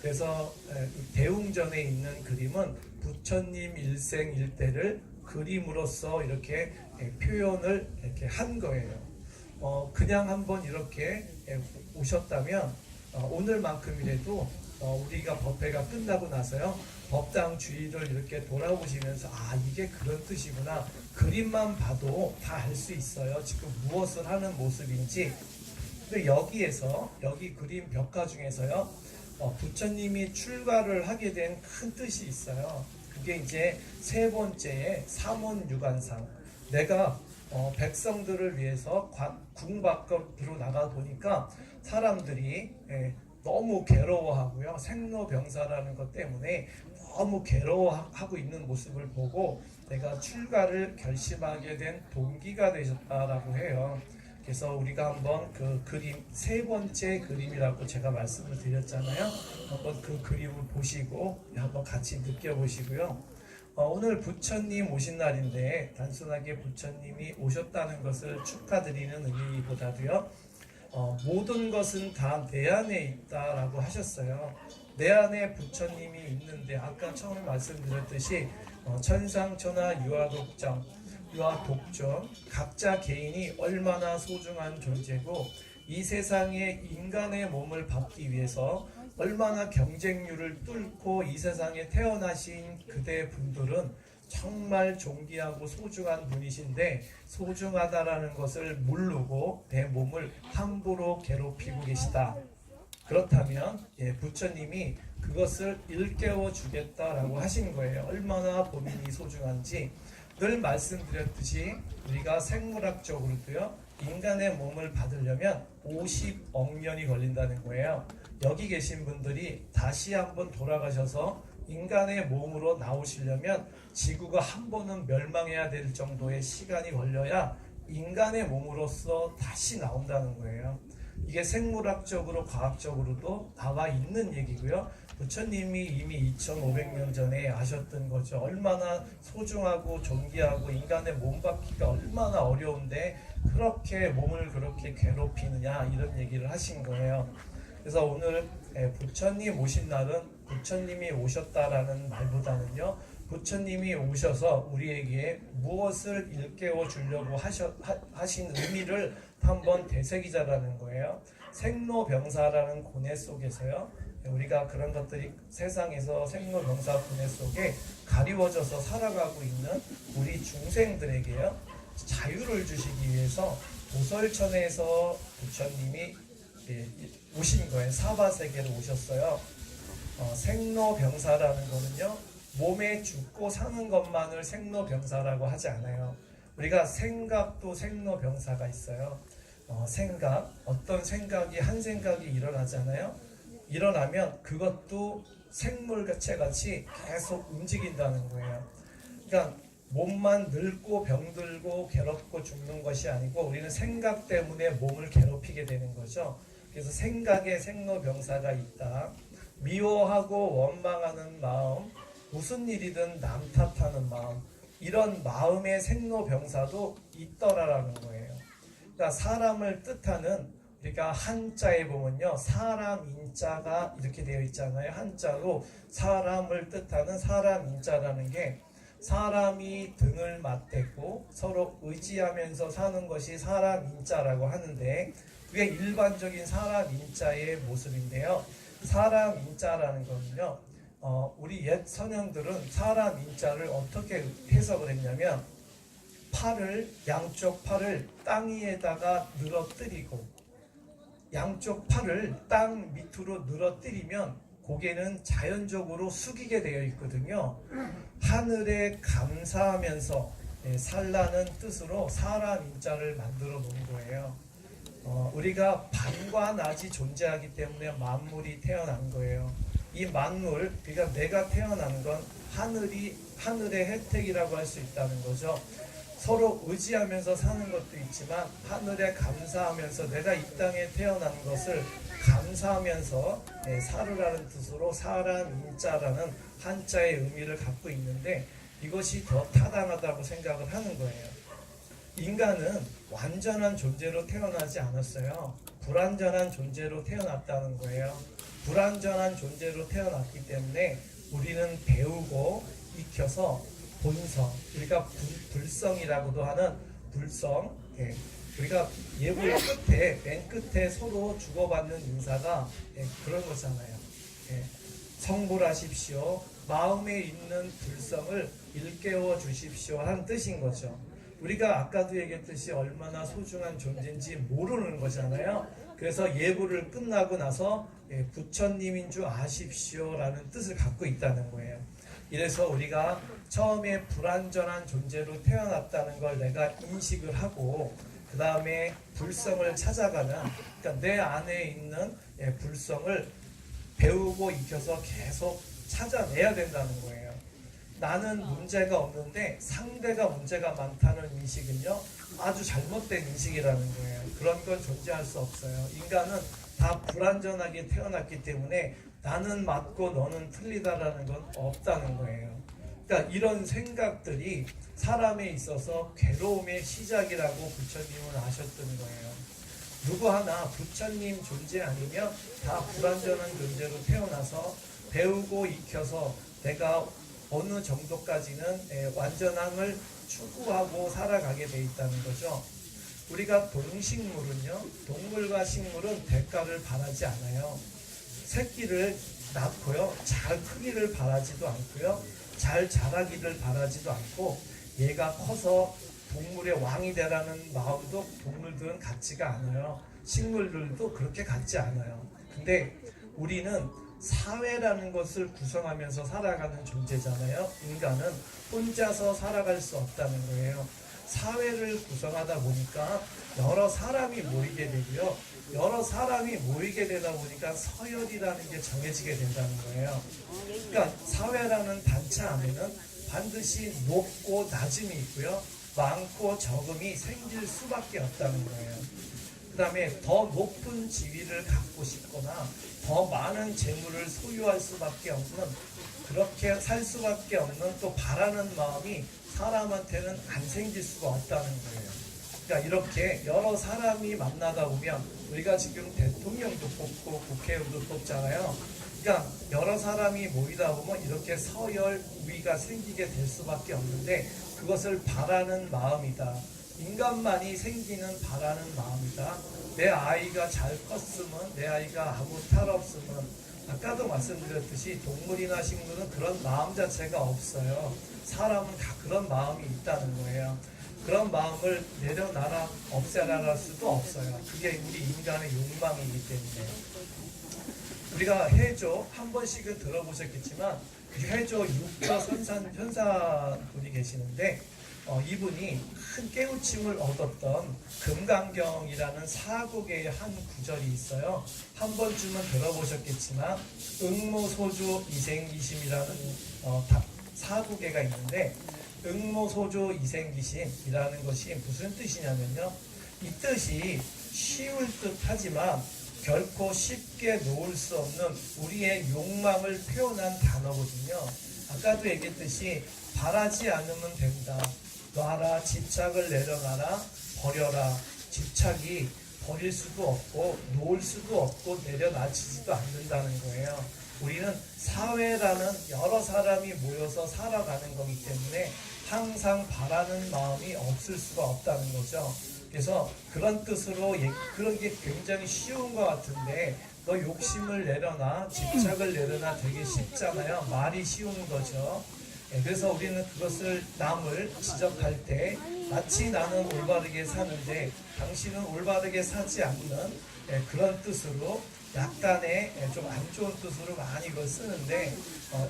그래서 대웅전에 있는 그림은 부처님 일생일대를 그림으로써 이렇게 표현을 이렇게 한 거예요. 그냥 한번 이렇게 오셨다면 오늘만큼이라도 우리가 법회가 끝나고 나서요 법당 주위를 이렇게 돌아보시면서 이게 그런 뜻이구나, 그림만 봐도 다 알 수 있어요. 지금 무엇을 하는 모습인지. 근데 여기 그림 벽화 중에서요 부처님이 출가를 하게 된 큰 뜻이 있어요. 그게 이제 세 번째의 삼원유관상. 내가 백성들을 위해서 궁 밖으로 나가 보니까 사람들이 너무 괴로워하고요, 생로병사라는 것 때문에 너무 괴로워하고 있는 모습을 보고 내가 출가를 결심하게 된 동기가 되셨다라고 해요. 그래서 우리가 한번 그 그림, 세 번째 그림이라고 제가 말씀을 드렸잖아요. 한번 그 그림을 보시고 한번 같이 느껴보시고요. 오늘 부처님 오신 날인데 단순하게 부처님이 오셨다는 것을 축하드리는 의미보다도요, 모든 것은 다 내 안에 있다라고 하셨어요. 내 안에 부처님이 있는데 아까 처음에 말씀드렸듯이 천상천하 유아독점, 유아독존, 각자 개인이 얼마나 소중한 존재고 이 세상에 인간의 몸을 받기 위해서 얼마나 경쟁률을 뚫고 이 세상에 태어나신 그대 분들은 정말 존귀하고 소중한 분이신데 소중하다라는 것을 모르고 내 몸을 함부로 괴롭히고 계시다. 그렇다면 부처님이 그것을 일깨워 주겠다라고 하신 거예요. 얼마나 본인이 소중한지. 늘 말씀드렸듯이 우리가 생물학적으로도요 인간의 몸을 받으려면 50억 년이 걸린다는 거예요. 여기 계신 분들이 다시 한번 돌아가셔서 인간의 몸으로 나오시려면 지구가 한 번은 멸망해야 될 정도의 시간이 걸려야 인간의 몸으로서 다시 나온다는 거예요. 이게 생물학적으로 과학적으로도 나와 있는 얘기고요. 부처님이 이미 2500년 전에 하셨던 거죠. 얼마나 소중하고 존귀하고 인간의 몸 받기가 얼마나 어려운데 그렇게 몸을 그렇게 괴롭히느냐, 이런 얘기를 하신 거예요. 그래서 오늘 부처님 오신 날은 부처님이 오셨다라는 말보다는요, 부처님이 오셔서 우리에게 무엇을 일깨워 주려고 하신 의미를 한번 되새기자라는 거예요. 생로병사라는 고뇌 속에서요, 우리가 그런 것들이 세상에서 생로병사 고뇌 속에 가리워져서 살아가고 있는 우리 중생들에게요, 자유를 주시기 위해서 도설천에서 부처님이 오신 거예요. 사바세계로 오셨어요. 생로병사라는 거는요, 몸에 죽고 사는 것만을 생로병사라고 하지 않아요. 우리가 생각도 생로병사가 있어요. 생각, 어떤 생각이 한 생각이 일어나잖아요. 일어나면 그것도 생물체 같이 계속 움직인다는 거예요. 그러니까 몸만 늙고 병들고 괴롭고 죽는 것이 아니고 우리는 생각 때문에 몸을 괴롭히게 되는 거죠. 그래서 생각에 생로병사가 있다. 미워하고 원망하는 마음, 무슨 일이든 남 탓하는 마음, 이런 마음의 생로병사도 있더라라는 거예요. 그러니까 사람을 뜻하는, 우리가 한자에 보면요, 사람 인자가 이렇게 되어 있잖아요. 한자로 사람을 뜻하는 사람 인자라는 게 사람이 등을 맞대고 서로 의지하면서 사는 것이 사람 인자라고 하는데 그게 일반적인 사람 인자의 모습인데요. 사람 인자라는 거는요, 우리 옛 선현들은 사람 인자를 어떻게 해석을 했냐면 양쪽 팔을 땅 위에다가 늘어뜨리고 양쪽 팔을 땅 밑으로 늘어뜨리면 고개는 자연적으로 숙이게 되어 있거든요. 하늘에 감사하면서 살라는 뜻으로 사람 인자를 만들어 놓은 거예요. 우리가 밤과 낮이 존재하기 때문에 만물이 태어난 거예요. 이 만물, 그러니까 내가 태어난 건 하늘의 혜택이라고 할 수 있다는 거죠. 서로 의지하면서 사는 것도 있지만 하늘에 감사하면서 내가 이 땅에 태어난 것을 감사하면서 살으라는 뜻으로 사람 인자라는 한자의 의미를 갖고 있는데 이것이 더 타당하다고 생각을 하는 거예요. 인간은 완전한 존재로 태어나지 않았어요. 불완전한 존재로 태어났다는 거예요. 불완전한 존재로 태어났기 때문에 우리는 배우고 익혀서 본성, 우리가 불성이라고도 하는 불성, 예, 우리가 예불 끝에 맨 끝에 서로 주고받는 인사가 그런 거잖아요. 예, 성불하십시오. 마음에 있는 불성을 일깨워 주십시오 하는 뜻인 거죠. 우리가 아까도 얘기했듯이 얼마나 소중한 존재인지 모르는 거잖아요. 그래서 예불을 끝나고 나서 부처님인 줄 아십시오 라는 뜻을 갖고 있다는 거예요. 이래서 우리가 처음에 불완전한 존재로 태어났다는 걸 내가 인식을 하고 그 다음에 불성을 찾아가는, 그러니까 내 안에 있는 불성을 배우고 익혀서 계속 찾아내야 된다는 거예요. 나는 문제가 없는데 상대가 문제가 많다는 인식은요, 아주 잘못된 인식이라는 거예요. 그런 건 존재할 수 없어요. 인간은 다 불완전하게 태어났기 때문에 나는 맞고 너는 틀리다라는 건 없다는 거예요. 그러니까 이런 생각들이 사람에 있어서 괴로움의 시작이라고 부처님은 아셨던 거예요. 누구 하나 부처님 존재 아니면 다 불완전한 존재로 태어나서 배우고 익혀서 내가 어느 정도까지는 완전함을 추구하고 살아가게 돼 있다는 거죠. 우리가 동식물은요, 동물과 식물은 대가를 바라지 않아요. 새끼를 낳고요, 잘 크기를 바라지도 않고요, 잘 자라기를 바라지도 않고, 얘가 커서 동물의 왕이 되라는 마음도 동물들은 갖지가 않아요. 식물들도 그렇게 갖지 않아요. 근데 우리는 사회라는 것을 구성하면서 살아가는 존재잖아요. 인간은 혼자서 살아갈 수 없다는 거예요. 사회를 구성하다 보니까 여러 사람이 모이게 되고요. 여러 사람이 모이게 되다 보니까 서열이라는 게 정해지게 된다는 거예요. 그러니까 사회라는 단체 안에는 반드시 높고 낮음이 있고요. 많고 적음이 생길 수밖에 없다는 거예요. 그 다음에 더 높은 지위를 갖고 싶거나 더 많은 재물을 소유할 수밖에 없는, 그렇게 살 수밖에 없는 또 바라는 마음이 사람한테는 안 생길 수가 없다는 거예요. 그러니까 이렇게 여러 사람이 만나다 보면 우리가 지금 대통령도 뽑고 국회의원도 뽑잖아요. 그러니까 여러 사람이 모이다 보면 이렇게 서열 우위가 생기게 될 수밖에 없는데 그것을 바라는 마음이다. 인간만이 생기는 바라는 마음이다. 내 아이가 잘 컸으면, 내 아이가 아무 탈 없으면, 아까도 말씀드렸듯이 동물이나 식물은 그런 마음 자체가 없어요. 사람은 다 그런 마음이 있다는 거예요. 그런 마음을 내려놔라, 없애라할 수도 없어요. 그게 우리 인간의 욕망이기 때문에. 우리가 해조 한 번씩은 들어보셨겠지만 해조 육조 현사분이 계시는데 이분이 큰 깨우침을 얻었던 금강경이라는 사국의 한 구절이 있어요. 한 번쯤은 들어보셨겠지만 응모소조 이생기심이라는 사국에가 있는데, 응모소조 이생기심이라는 것이 무슨 뜻이냐면요, 이 뜻이 쉬울 듯 하지만 결코 쉽게 놓을 수 없는 우리의 욕망을 표현한 단어거든요. 아까도 얘기했듯이 바라지 않으면 된다. 놔라, 집착을 내려놔라, 버려라. 집착이 버릴 수도 없고 놓을 수도 없고 내려놔지지도 않는다는 거예요. 우리는 사회라는 여러 사람이 모여서 살아가는 거기 때문에 항상 바라는 마음이 없을 수가 없다는 거죠. 그래서 그런 뜻으로 그런 게 굉장히 쉬운 것 같은데, 너 욕심을 내려놔, 집착을 내려놔 되게 쉽잖아요. 말이 쉬운 거죠. 그래서 우리는 그것을 남을 지적할 때 마치 나는 올바르게 사는데 당신은 올바르게 사지 않는 그런 뜻으로, 약간의 좀 안 좋은 뜻으로 많이 이걸 쓰는데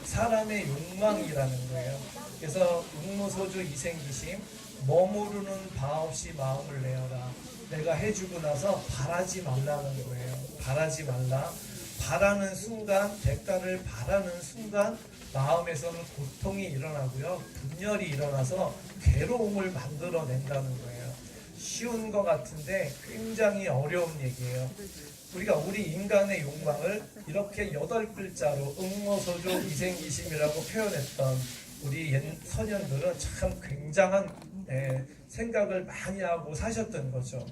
사람의 욕망이라는 거예요. 그래서 응모소주 이생기심, 머무르는 바 없이 마음을 내어라. 내가 해주고 나서 바라지 말라는 거예요. 바라지 말라. 바라는 순간, 대가를 바라는 순간 마음에서는 고통이 일어나고요, 분열이 일어나서 괴로움을 만들어낸다는 거예요. 쉬운 것 같은데 굉장히 어려운 얘기예요. 우리가 우리 인간의 욕망을 이렇게 8글자로 응모소조 이생기심이라고 표현했던 우리 옛 선현들은 참 굉장한 생각을 많이 하고 사셨던 거죠.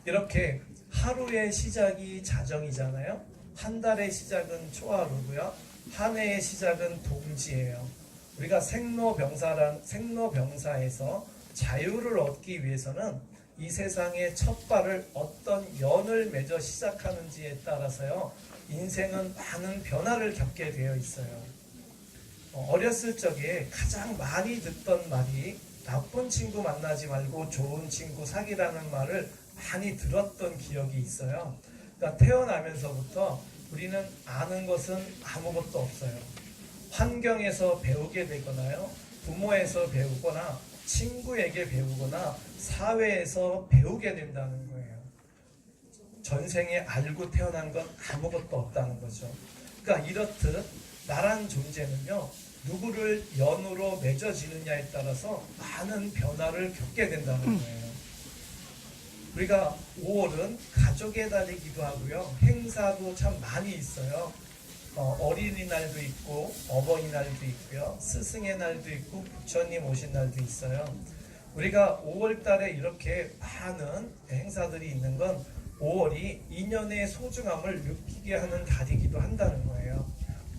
이렇게 하루의 시작이 자정이잖아요. 한 달의 시작은 초하루고요. 한 해의 시작은 동지예요. 우리가 생로병사에서 자유를 얻기 위해서는 이 세상의 첫 발을 어떤 연을 맺어 시작하는지에 따라서요, 인생은 많은 변화를 겪게 되어 있어요. 어렸을 적에 가장 많이 듣던 말이 나쁜 친구 만나지 말고 좋은 친구 사귀라는 말을 많이 들었던 기억이 있어요. 그러니까 태어나면서부터 우리는 아는 것은 아무것도 없어요. 환경에서 배우게 되거나요, 부모에서 배우거나 친구에게 배우거나 사회에서 배우게 된다는 거예요. 전생에 알고 태어난 건 아무것도 없다는 거죠. 그러니까 이렇듯 나란 존재는요, 누구를 연으로 맺어지느냐에 따라서 많은 변화를 겪게 된다는 거예요. 우리가 5월은 가족의 달이기도 하고요, 행사도 참 많이 있어요. 어린이날도 있고 어버이날도 있고요, 스승의 날도 있고 부처님 오신 날도 있어요. 우리가 5월 달에 이렇게 많은 행사들이 있는 건 5월이 인연의 소중함을 느끼게 하는 달이기도 한다는 거예요.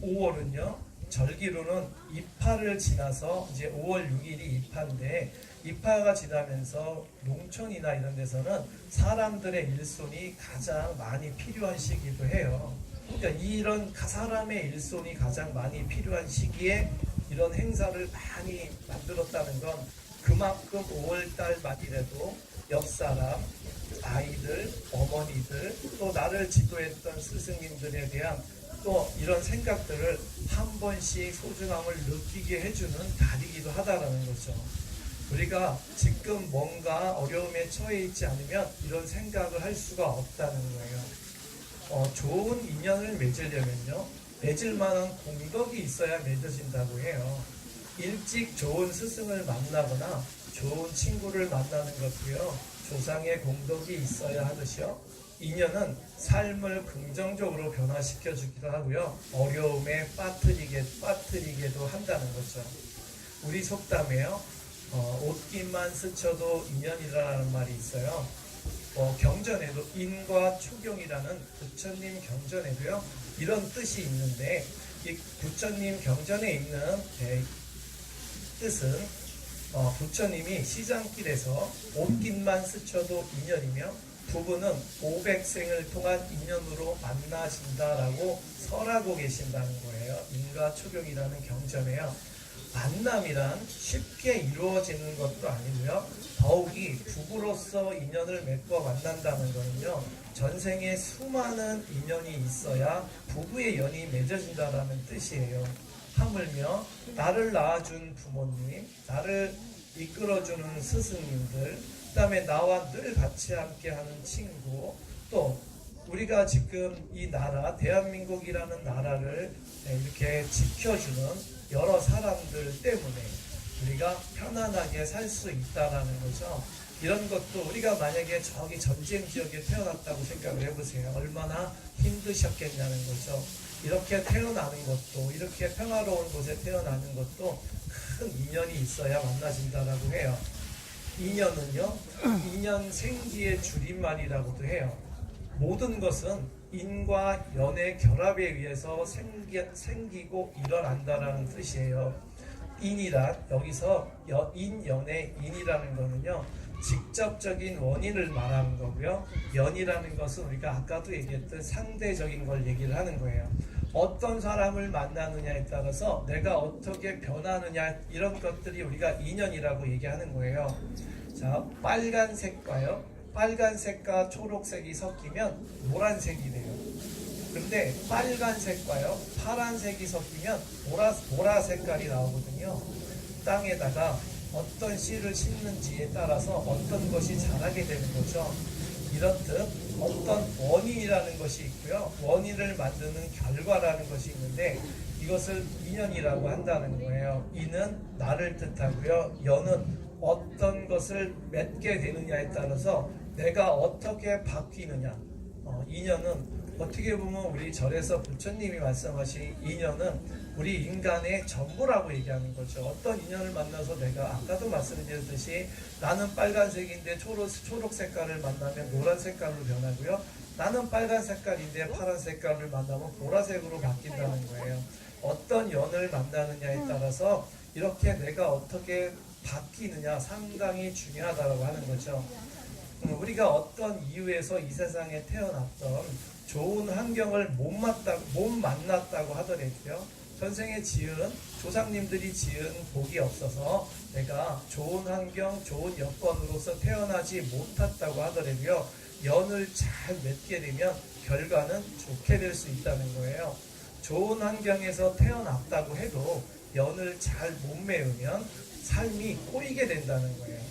5월은요, 절기로는 입하를 지나서 이제 5월 6일이 입하인데, 입하가 지나면서 농촌이나 이런 데서는 사람들의 일손이 가장 많이 필요한 시기도 해요. 그러니까 이런 사람의 일손이 가장 많이 필요한 시기에 이런 행사를 많이 만들었다는 건 그만큼 5월달 말이라도 옆사람, 아이들, 어머니들, 또 나를 지도했던 스승님들에 대한 또 이런 생각들을 한 번씩 소중함을 느끼게 해주는 달이기도 하다라는 거죠. 우리가 지금 뭔가 어려움에 처해 있지 않으면 이런 생각을 할 수가 없다는 거예요. 좋은 인연을 맺으려면요, 맺을 만한 공덕이 있어야 맺어진다고 해요. 일찍 좋은 스승을 만나거나 좋은 친구를 만나는 것도요, 조상의 공덕이 있어야 하듯이요, 인연은 삶을 긍정적으로 변화시켜 주기도 하고요, 어려움에 빠뜨리게도 한다는 거죠. 우리 속담에요, 옷깃만 스쳐도 인연이라는 말이 있어요. 경전에도 인과 초경이라는 부처님 경전에도요, 이런 뜻이 있는데, 이 부처님 경전에 있는 뜻은 부처님이 시장길에서 옷깃만 스쳐도 인연이며 부부는 500생을 통한 인연으로 만나신다라고 설하고 계신다는 거예요. 인과 초경이라는 경전에요. 만남이란 쉽게 이루어지는 것도 아니고요, 더욱이 부부로서 인연을 맺고 만난다는 것은요, 전생에 수많은 인연이 있어야 부부의 연이 맺어진다라는 뜻이에요. 하물며 나를 낳아준 부모님, 나를 이끌어주는 스승님들, 그 다음에 나와 늘 같이 함께하는 친구, 또 우리가 지금 이 나라, 대한민국이라는 나라를 이렇게 지켜주는 여러 사람들 때문에 우리가 편안하게 살 수 있다라는 거죠. 이런 것도 우리가 만약에 저기 전쟁 지역에 태어났다고 생각을 해보세요. 얼마나 힘드셨겠냐는 거죠. 이렇게 태어나는 것도, 이렇게 평화로운 곳에 태어나는 것도 큰 인연이 있어야 만나진다라고 해요. 인연은요, 인연 생기의 줄임말이라고도 해요. 모든 것은 인과 연의 결합에 의해서 생기고 일어난다라는 뜻이에요. 인이란, 여기서 인연의 인이라는 거는요, 직접적인 원인을 말하는 거고요, 연이라는 것은 우리가 아까도 얘기했던 상대적인 걸 얘기를 하는 거예요. 어떤 사람을 만나느냐에 따라서 내가 어떻게 변하느냐, 이런 것들이 우리가 인연이라고 얘기하는 거예요. 자, 빨간색과 초록색이 섞이면 노란색이 돼요. 근데 빨간색과요, 파란색이 섞이면 보라 색깔이 나오거든요. 땅에다가 어떤 씨를 심는지에 따라서 어떤 것이 자라게 되는 거죠. 이렇듯 어떤 원인이라는 것이 있고요, 원인을 만드는 결과라는 것이 있는데, 이것을 인연이라고 한다는 거예요. 인은 나를 뜻하고요, 연은 어떤 것을 맺게 되느냐에 따라서 내가 어떻게 바뀌느냐, 인연은 어떻게 보면 우리 절에서 부처님이 말씀하신 인연은 우리 인간의 전부라고 얘기하는 거죠. 어떤 인연을 만나서 내가 아까도 말씀드렸듯이 나는 빨간색인데 초록 색깔을 만나면 노란 색깔로 변하고요. 나는 빨간 색깔인데 파란 색깔을 만나면 보라색으로 바뀐다는 거예요. 어떤 연을 만나느냐에 따라서 이렇게 내가 어떻게 바뀌느냐 상당히 중요하다고 하는 거죠. 우리가 어떤 이유에서 이 세상에 태어났던 좋은 환경을 못 만났다고 하더라도요. 전생에 지은 조상님들이 지은 복이 없어서 내가 좋은 환경, 좋은 여건으로서 태어나지 못했다고 하더라도요. 연을 잘 맺게 되면 결과는 좋게 될 수 있다는 거예요. 좋은 환경에서 태어났다고 해도 연을 잘 못 메우면 삶이 꼬이게 된다는 거예요.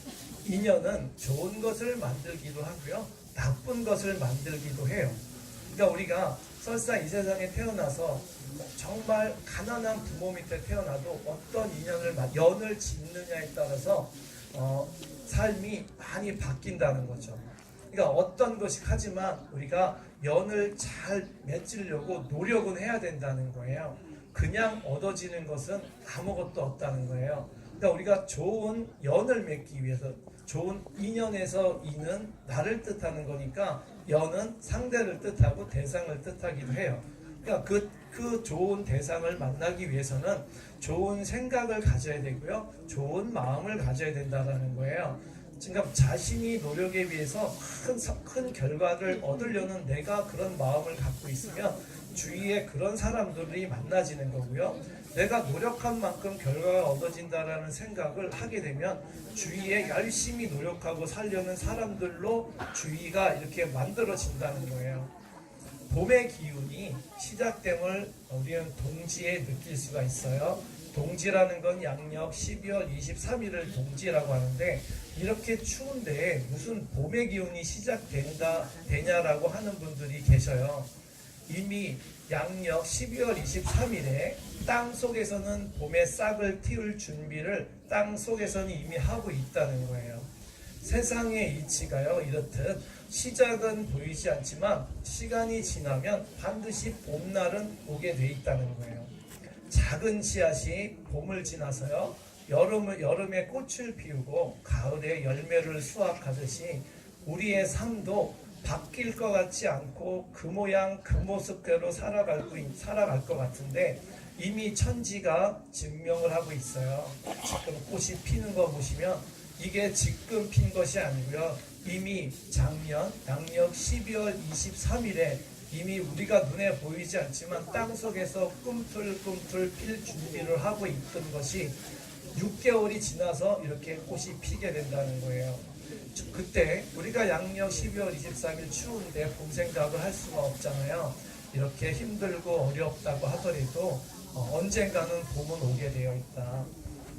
인연은 좋은 것을 만들기도 하고요. 나쁜 것을 만들기도 해요. 그러니까 우리가 설사 이 세상에 태어나서 정말 가난한 부모 밑에 태어나도 어떤 연을 짓느냐에 따라서 삶이 많이 바뀐다는 거죠. 그러니까 어떤 것이 하지만 우리가 연을 잘 맺으려고 노력은 해야 된다는 거예요. 그냥 얻어지는 것은 아무것도 없다는 거예요. 그러니까 우리가 좋은 연을 맺기 위해서 좋은 인연에서 이는 나를 뜻하는 거니까 연은 상대를 뜻하고 대상을 뜻하기도 해요. 그러니까 그 좋은 대상을 만나기 위해서는 좋은 생각을 가져야 되고요. 좋은 마음을 가져야 된다는 거예요. 그러니까 자신이 노력에 비해서 큰 결과를 얻으려는 내가 그런 마음을 갖고 있으면 주위에 그런 사람들이 만나지는 거고요. 내가 노력한 만큼 결과가 얻어진다라는 생각을 하게 되면 주위에 열심히 노력하고 살려는 사람들로 주위가 이렇게 만들어진다는 거예요. 봄의 기운이 시작됨을 우리는 동지에 느낄 수가 있어요. 동지라는 건 양력 12월 23일을 동지라고 하는데 이렇게 추운데 무슨 봄의 기운이 되냐라고 하는 분들이 계셔요. 이미 양력 12월 23일에 땅 속에서는 봄의 싹을 틔울 준비를 땅 속에서는 이미 하고 있다는 거예요. 세상의 이치가요 이렇듯 시작은 보이지 않지만 시간이 지나면 반드시 봄날은 오게 돼 있다는 거예요. 작은 씨앗이 봄을 지나서요 여름에 꽃을 피우고 가을에 열매를 수확하듯이 우리의 삶도 바뀔 것 같지 않고 그 모양 그 모습대로 살아갈 것 같은데 이미 천지가 증명을 하고 있어요. 지금 꽃이 피는 거 보시면 이게 지금 핀 것이 아니고요. 이미 작년 양력 12월 23일에 이미 우리가 눈에 보이지 않지만 땅속에서 꿈틀꿈틀 필 준비를 하고 있던 것이 6개월이 지나서 이렇게 꽃이 피게 된다는 거예요. 그때 우리가 양력 12월 23일 추운데 봄 생각을 할 수가 없잖아요. 이렇게 힘들고 어렵다고 하더라도 언젠가는 봄은 오게 되어 있다.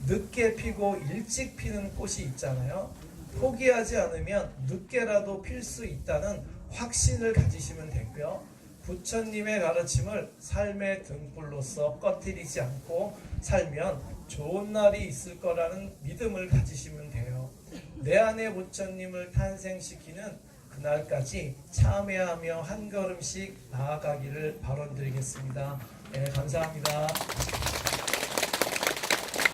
늦게 피고 일찍 피는 꽃이 있잖아요. 포기하지 않으면 늦게라도 필 수 있다는 확신을 가지시면 되고요. 부처님의 가르침을 삶의 등불로서 꺼뜨리지 않고 살면 좋은 날이 있을 거라는 믿음을 가지시면 돼요. 내 안에 부처님을 탄생시키는 그날까지 참회하며 한 걸음씩 나아가기를 바라드리겠습니다. 네, 감사합니다.